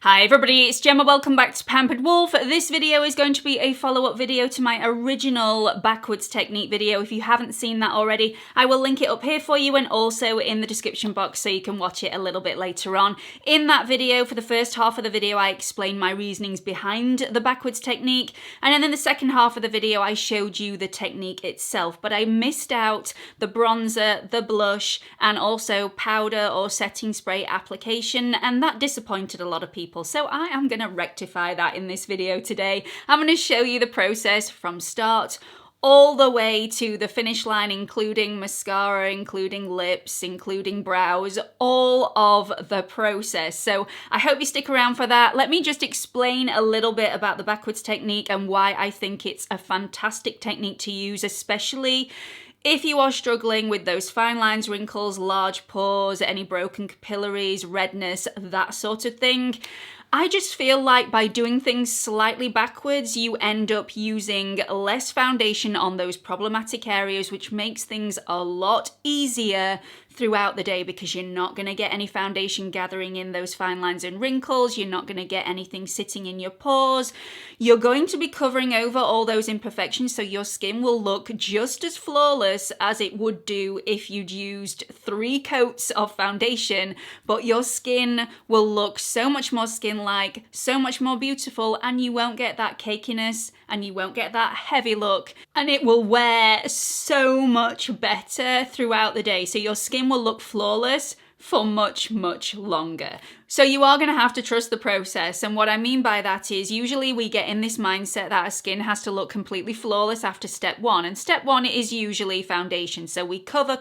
Hi everybody, it's Gemma. Welcome back to Pampered Wolf. This video is going to be a follow-up video to my original backwards technique video. If you haven't seen that already, I will link it up here for you and also in the description box so you can watch it a little bit later on. In that video, for the first half of the video, I explained my reasonings behind the backwards technique, and then in the second half of the video, I showed you the technique itself, but I missed out the bronzer, the blush, and also powder or setting spray application, and that disappointed a lot of people. So I am going to rectify that in this video today. I'm going to show you the process from start all the way to the finish line, including mascara, including lips, including brows, all of the process. So I hope you stick around for that. Let me just explain a little bit about the backwards technique and why I think it's a fantastic technique to use, especially if you are struggling with those fine lines, wrinkles, large pores, any broken capillaries, redness, that sort of thing. I just feel like by doing things slightly backwards, you end up using less foundation on those problematic areas, which makes things a lot easier throughout the day because you're not going to get any foundation gathering in those fine lines and wrinkles. You're not going to get anything sitting in your pores. You're going to be covering over all those imperfections, so your skin will look just as flawless as it would do if you'd used 3 coats of foundation, but your skin will look so much more skin-like, so much more beautiful, and you won't get that cakiness and you won't get that heavy look, and it will wear so much better throughout the day. So your skin will look flawless for much, much longer. So you are going to have to trust the process. And what I mean by that is usually we get in this mindset that our skin has to look completely flawless after step 1. And step 1 is usually foundation. So we cover,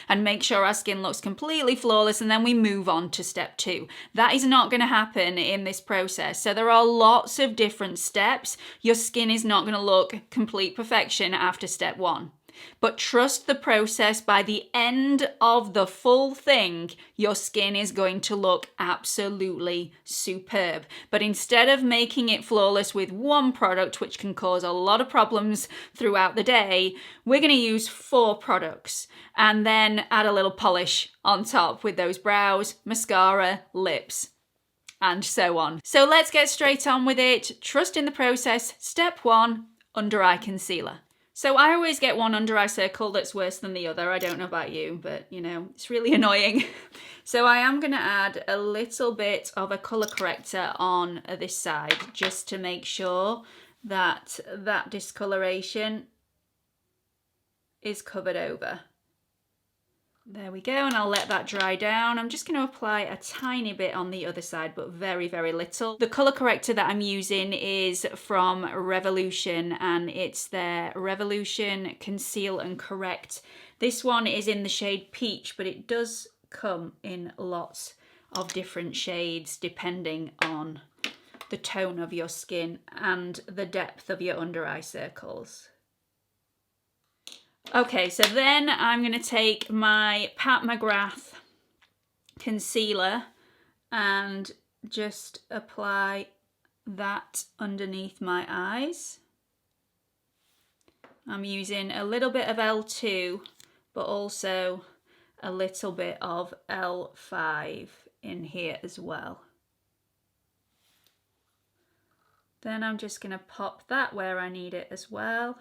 and make sure our skin looks completely flawless. And then we move on to step 2. That is not going to happen in this process. So there are lots of different steps. Your skin is not going to look complete perfection after step 1. But trust the process. By the end of the full thing, your skin is going to look absolutely superb. But instead of making it flawless with one product, which can cause a lot of problems throughout the day, we're going to use 4 products and then add a little polish on top with those brows, mascara, lips, and so on. So let's get straight on with it. Trust in the process. Step 1, under eye concealer. So I always get one under eye circle that's worse than the other. I don't know about you, but you know, it's really annoying. So I am going to add a little bit of a colour corrector on this side just to make sure that that discoloration is covered over. There we go, and I'll let that dry down. I'm just going to apply a tiny bit on the other side, but very, very little. The colour corrector that I'm using is from Revolution, and it's their Revolution Conceal and Correct. This one is in the shade Peach, but it does come in lots of different shades depending on the tone of your skin and the depth of your under eye circles. Okay, so then I'm going to take my Pat McGrath concealer and just apply that underneath my eyes. I'm using a little bit of L2, but also a little bit of L5 in here as well. Then I'm just going to pop that where I need it as well.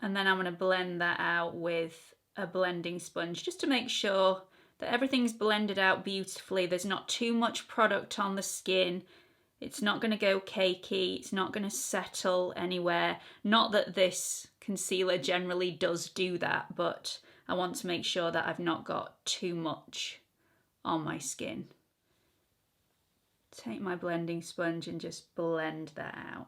And then I'm going to blend that out with a blending sponge just to make sure that everything's blended out beautifully. There's not too much product on the skin. It's not going to go cakey. It's not going to settle anywhere. Not that this concealer generally does do that, but I want to make sure that I've not got too much on my skin. Take my blending sponge and just blend that out.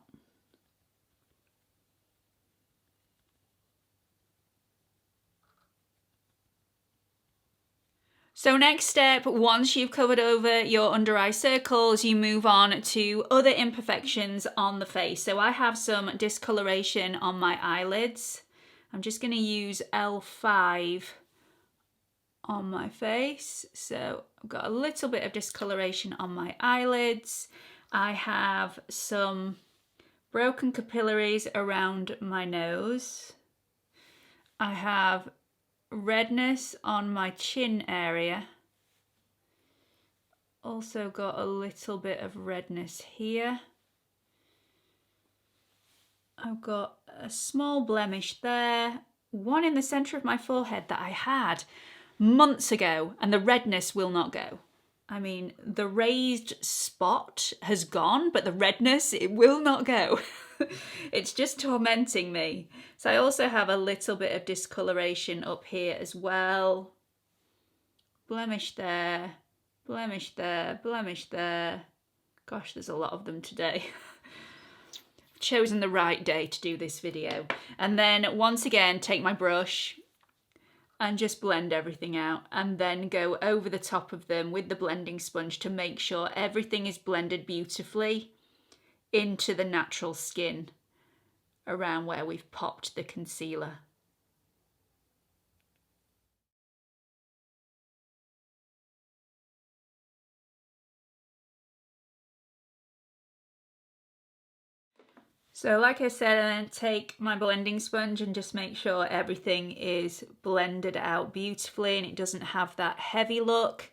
So next step, once you've covered over your under eye circles, you move on to other imperfections on the face. So I have some discoloration on my eyelids. I'm just going to use L5 on my face. So I've got a little bit of discoloration on my eyelids. I have some broken capillaries around my nose. I have redness on my chin area, Also got a little bit of redness here. I've got a small blemish there, one in the centre of my forehead that I had months ago, and the redness will not go. I mean, the raised spot has gone, but the redness, it will not go. It's just tormenting me. So I also have a little bit of discoloration up here as well. Blemish there, blemish there, blemish there. Gosh, there's a lot of them today. I've chosen the right day to do this video. And then once again, take my brush and just blend everything out, and then go over the top of them with the blending sponge to make sure everything is blended beautifully into the natural skin around where we've popped the concealer. So like I said, I then take my blending sponge and just make sure everything is blended out beautifully and it doesn't have that heavy look.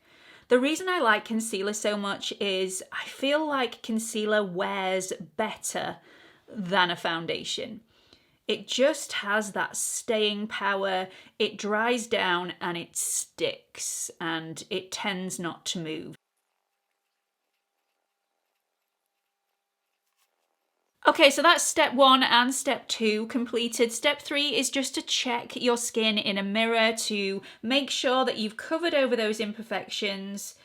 The reason I like concealer so much is I feel like concealer wears better than a foundation. It just has that staying power, it dries down and it sticks and it tends not to move. Okay, so that's step 1 and step 2 completed. Step 3 is just to check your skin in a mirror to make sure that you've covered over those imperfections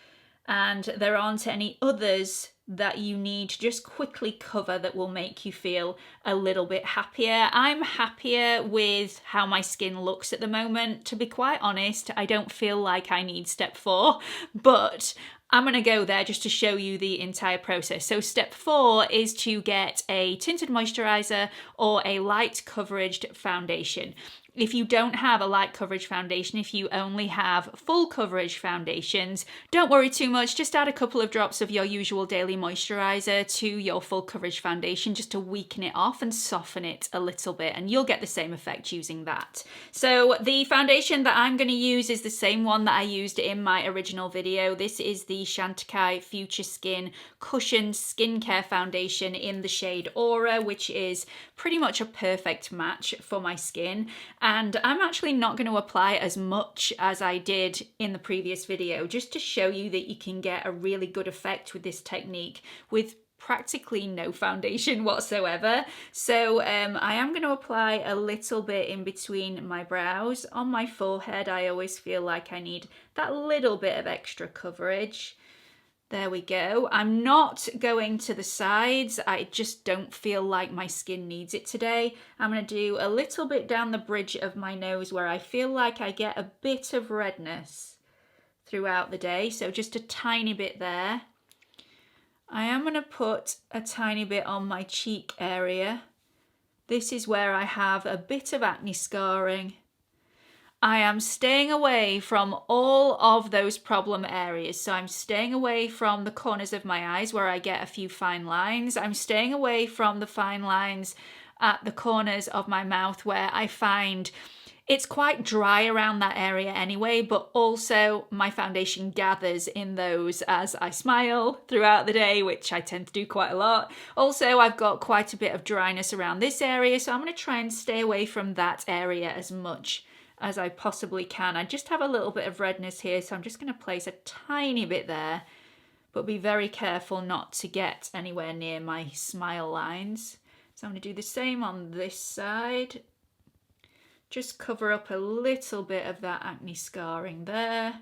and there aren't any others that you need to just quickly cover that will make you feel a little bit happier. I'm happier with how my skin looks at the moment. To be quite honest, I don't feel like I need step 4, but I'm going to go there just to show you the entire process. So step 4 is to get a tinted moisturiser or a light coverage foundation. If you don't have a light coverage foundation, if you only have full coverage foundations, don't worry too much. Just add a couple of drops of your usual daily moisturiser to your full coverage foundation just to weaken it off and soften it a little bit, and you'll get the same effect using that. So the foundation that I'm going to use is the same one that I used in my original video. This is the Cakey Future Skin Cushion Skincare Foundation in the shade Aura, which is pretty much a perfect match for my skin. And I'm actually not going to apply as much as I did in the previous video, just to show you that you can get a really good effect with this technique with practically no foundation whatsoever. So I am going to apply a little bit in between my brows. On my forehead, I always feel like I need that little bit of extra coverage. There we go. I'm not going to the sides. I just don't feel like my skin needs it today. I'm going to do a little bit down the bridge of my nose where I feel like I get a bit of redness throughout the day. So just a tiny bit there. I am going to put a tiny bit on my cheek area. This is where I have a bit of acne scarring. I am staying away from all of those problem areas. So I'm staying away from the corners of my eyes where I get a few fine lines. I'm staying away from the fine lines at the corners of my mouth where I find it's quite dry around that area anyway, but also my foundation gathers in those as I smile throughout the day, which I tend to do quite a lot. Also, I've got quite a bit of dryness around this area, so I'm going to try and stay away from that area as much as I possibly can. I just have a little bit of redness here, so I'm just going to place a tiny bit there, but be very careful not to get anywhere near my smile lines. So I'm going to do the same on this side. Just cover up a little bit of that acne scarring there.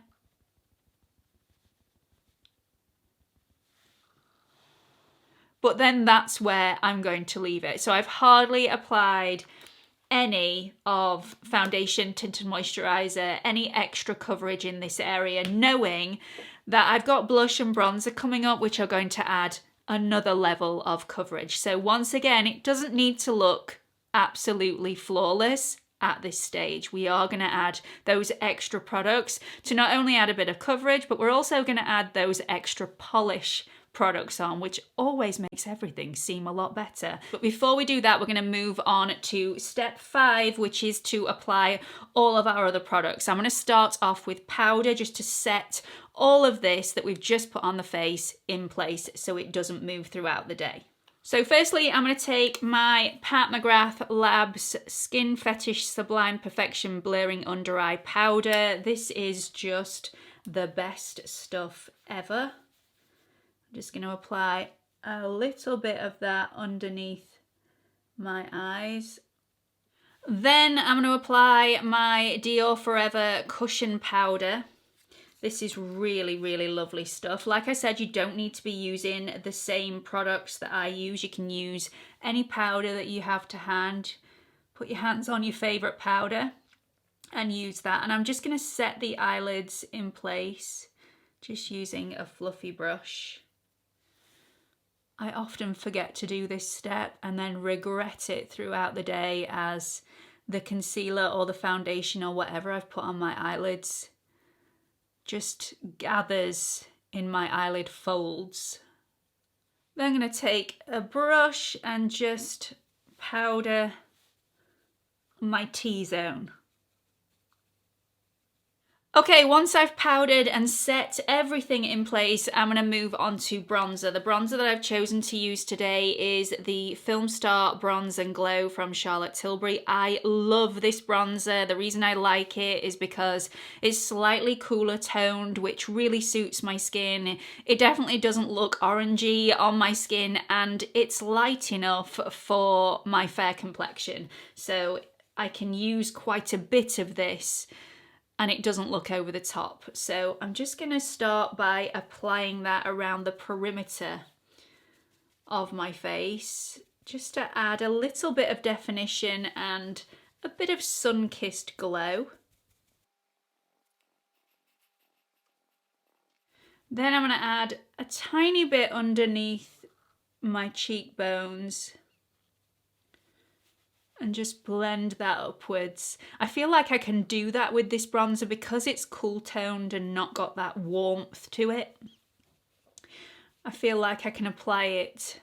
But then that's where I'm going to leave it. So I've hardly applied any of foundation, tinted moisturiser, any extra coverage in this area, knowing that I've got blush and bronzer coming up, which are going to add another level of coverage. So once again, it doesn't need to look absolutely flawless at this stage. We are going to add those extra products to not only add a bit of coverage, but we're also going to add those extra polish products on, which always makes everything seem a lot better. But before we do that, we're going to move on to step 5, which is to apply all of our other products. I'm going to start off with powder just to set all of this that we've just put on the face in place so it doesn't move throughout the day. So firstly, I'm going to take my Pat McGrath Labs Skin Fetish Sublime Perfection Blurring Under Eye Powder. This is just the best stuff ever. I'm just going to apply a little bit of that underneath my eyes. Then I'm going to apply my Dior Forever Cushion Powder. This is really, really lovely stuff. Like I said, you don't need to be using the same products that I use. You can use any powder that you have to hand. Put your hands on your favourite powder and use that. And I'm just going to set the eyelids in place, just using a fluffy brush. I often forget to do this step and then regret it throughout the day as the concealer or the foundation or whatever I've put on my eyelids just gathers in my eyelid folds. Then I'm going to take a brush and just powder my T-zone. Okay, once I've powdered and set everything in place, I'm going to move on to bronzer. The bronzer that I've chosen to use today is the Film Star Bronze and Glow from Charlotte Tilbury. I love this bronzer. The reason I like it is because it's slightly cooler toned, which really suits my skin. It definitely doesn't look orangey on my skin, and it's light enough for my fair complexion. So I can use quite a bit of this and it doesn't look over the top. So I'm just going to start by applying that around the perimeter of my face, just to add a little bit of definition and a bit of sun-kissed glow. Then I'm going to add a tiny bit underneath my cheekbones and just blend that upwards. I feel like I can do that with this bronzer because it's cool toned and not got that warmth to it. I feel like I can apply it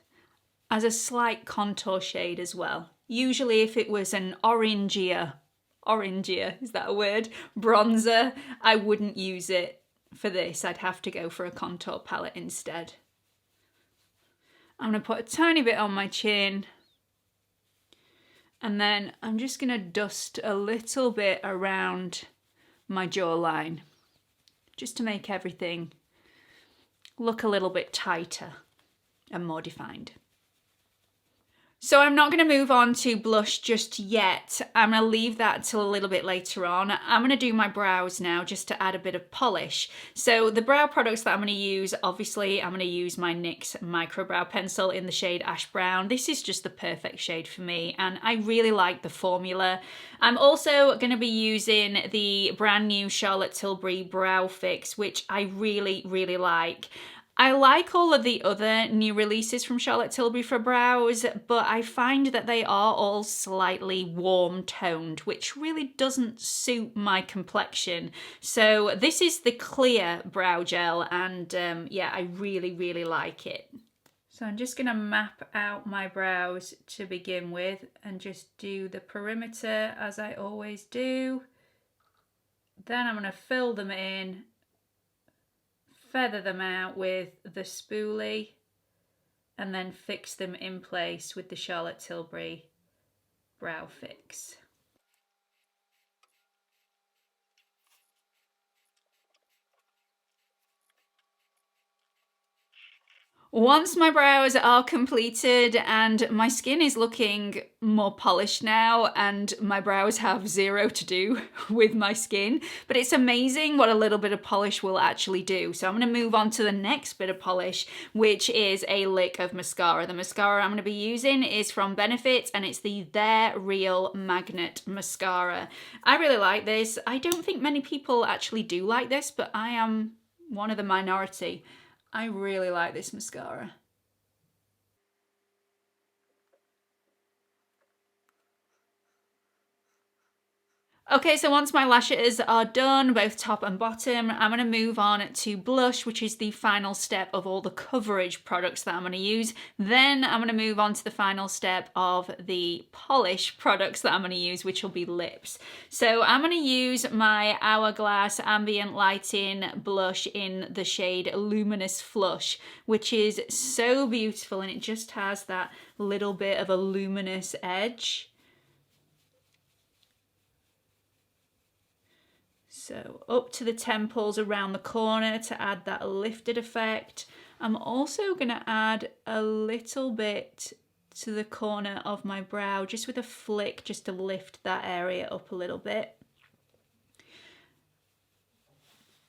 as a slight contour shade as well. Usually if it was an orangier, is that a word? Bronzer, I wouldn't use it for this. I'd have to go for a contour palette instead. I'm going to put a tiny bit on my chin. And then I'm just going to dust a little bit around my jawline, just to make everything look a little bit tighter and more defined. So I'm not going to move on to blush just yet. I'm going to leave that till a little bit later on. I'm going to do my brows now just to add a bit of polish. So the brow products that I'm going to use, obviously I'm going to use my NYX Micro Brow Pencil in the shade Ash Brown. This is just the perfect shade for me and I really like the formula. I'm also going to be using the brand new Charlotte Tilbury Brow Fix, which I really, really like. I like all of the other new releases from Charlotte Tilbury for brows, but I find that they are all slightly warm toned, which really doesn't suit my complexion. So this is the clear brow gel and yeah, I really, really like it. So I'm just going to map out my brows to begin with and just do the perimeter as I always do. Then I'm going to fill them in, feather them out with the spoolie and then fix them in place with the Charlotte Tilbury Brow Fix. Once my brows are completed and my skin is looking more polished now and my brows have zero to do with my skin, but it's amazing what a little bit of polish will actually do. So I'm going to move on to the next bit of polish, which is a lick of mascara. The mascara I'm going to be using is from Benefit and it's the They're Real Magnet Mascara. I really like this. I don't think many people actually do like this, but I am one of the minority. I really like this mascara. Okay, so once my lashes are done, both top and bottom, I'm going to move on to blush, which is the final step of all the coverage products that I'm going to use. Then I'm going to move on to the final step of the polish products that I'm going to use, which will be lips. So I'm going to use my Hourglass Ambient Lighting blush in the shade Luminous Flush, which is so beautiful, and it just has that little bit of a luminous edge. So up to the temples, around the corner to add that lifted effect. I'm also going to add a little bit to the corner of my brow, just with a flick, just to lift that area up a little bit.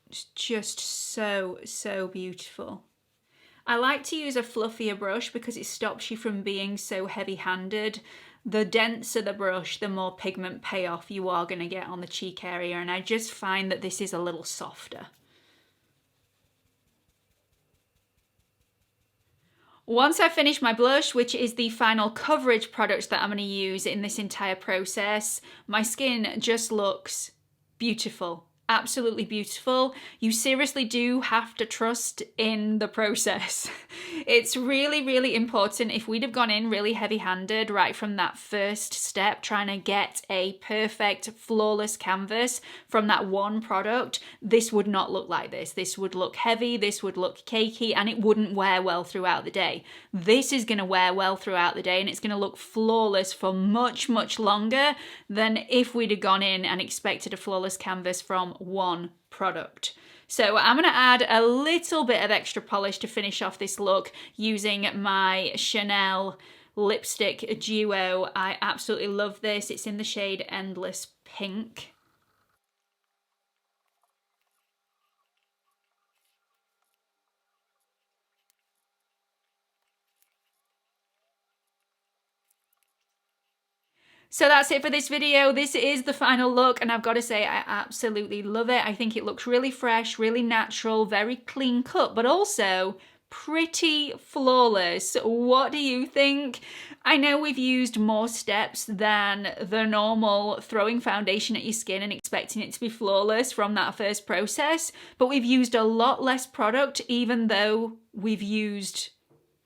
It's just so, so beautiful. I like to use a fluffier brush because it stops you from being so heavy-handed. The denser the brush, the more pigment payoff you are going to get on the cheek area, and I just find that this is a little softer. Once I finish my blush, which is the final coverage product that I'm going to use in this entire process, my skin just looks beautiful. Absolutely beautiful. You seriously do have to trust in the process. It's really, really important. If we'd have gone in really heavy-handed right from that first step, trying to get a perfect, flawless canvas from that one product, this would not look like this. This would look heavy, this would look cakey, and it wouldn't wear well throughout the day. This is going to wear well throughout the day, and it's going to look flawless for much, much longer than if we'd have gone in and expected a flawless canvas from one product. So I'm going to add a little bit of extra polish to finish off this look using my Chanel lipstick duo. I absolutely love this. It's in the shade Endless Pink. So that's it for this video. This is the final look, and I've got to say I absolutely love it. I think it looks really fresh, really natural, very clean cut, but also pretty flawless. What do you think? I know we've used more steps than the normal throwing foundation at your skin and expecting it to be flawless from that first process, but we've used a lot less product even though we've used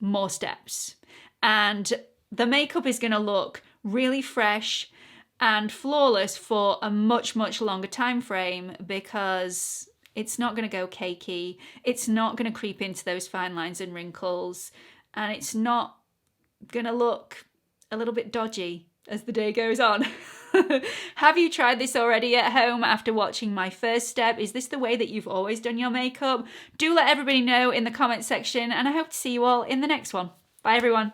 more steps. And the makeup is going to look really fresh and flawless for a much, much longer time frame because it's not going to go cakey, it's not going to creep into those fine lines and wrinkles, and it's not going to look a little bit dodgy as the day goes on. Have you tried this already at home after watching my first step? Is this the way that you've always done your makeup? Do let everybody know in the comment section, and I hope to see you all in the next one. Bye everyone.